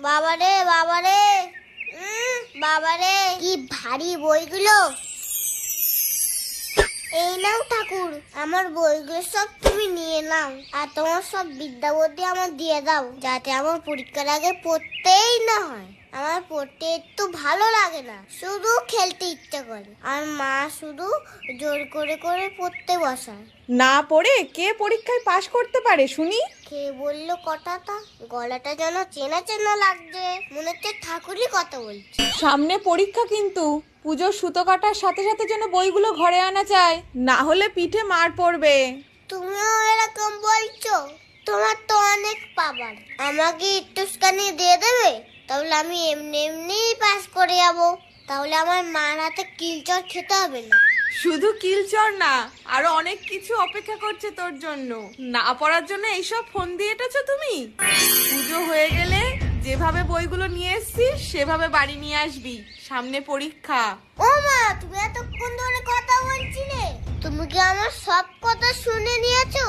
বাবারে বাবারে বাবারে, কি ভারী বইগুলো। এই নাও ঠাকুর, আমার বইগুলো সব তুমি নিয়ে নাও, আর তোমার সব বিদ্যা বুদ্ধি আমার দিয়ে দাও, যাতে আমার পরীক্ষার আগে পড়তেই না হয়। আমার পড়তে একটু ভালো লাগে না, শুধু খেলতে ইচ্ছা করে, আর মা শুধু জোর করে করে পড়তে বসায়। না পড়ে কে পরীক্ষায় পাশ করতে পারে শুনি? কে বললো কথাটা? গলাটা যেন চেনা চেনা লাগছে, মনে হচ্ছে ঠাকুরই কথা বলছে। সামনে পরীক্ষা, কিন্তু পুজোর সুতো কাটার সাথে সাথে যেন বইগুলো ঘরে আনা চায়, না হলে পিঠে মার পড়বে। তুমিও এরকম বলছো? তোমার তো অনেক পাওয়ার, আমাকে একটুখানি দিয়ে দেবে, তাহলে আমি এমনি এমনিই পাস করে যাবো। তাহলে আমার মার হাতে কিলচর খেতে হবে না। শুধু কিলচর না, আরো অনেক কিছু অপেক্ষা করছে তোর জন্য। না পড়ার জন্য এইসব ফোন দিয়ে এটেছো তুমি? পুজো হয়ে গেলে যেভাবে বইগুলো নিয়ে এসছিস সেভাবে বাড়ি নিয়ে আসবি, সামনে পরীক্ষা। ও মা, তুমি এতক্ষণ ধরে কথা বলছিলে, তুমি কি আমার সব কথা শুনে নিয়েছো?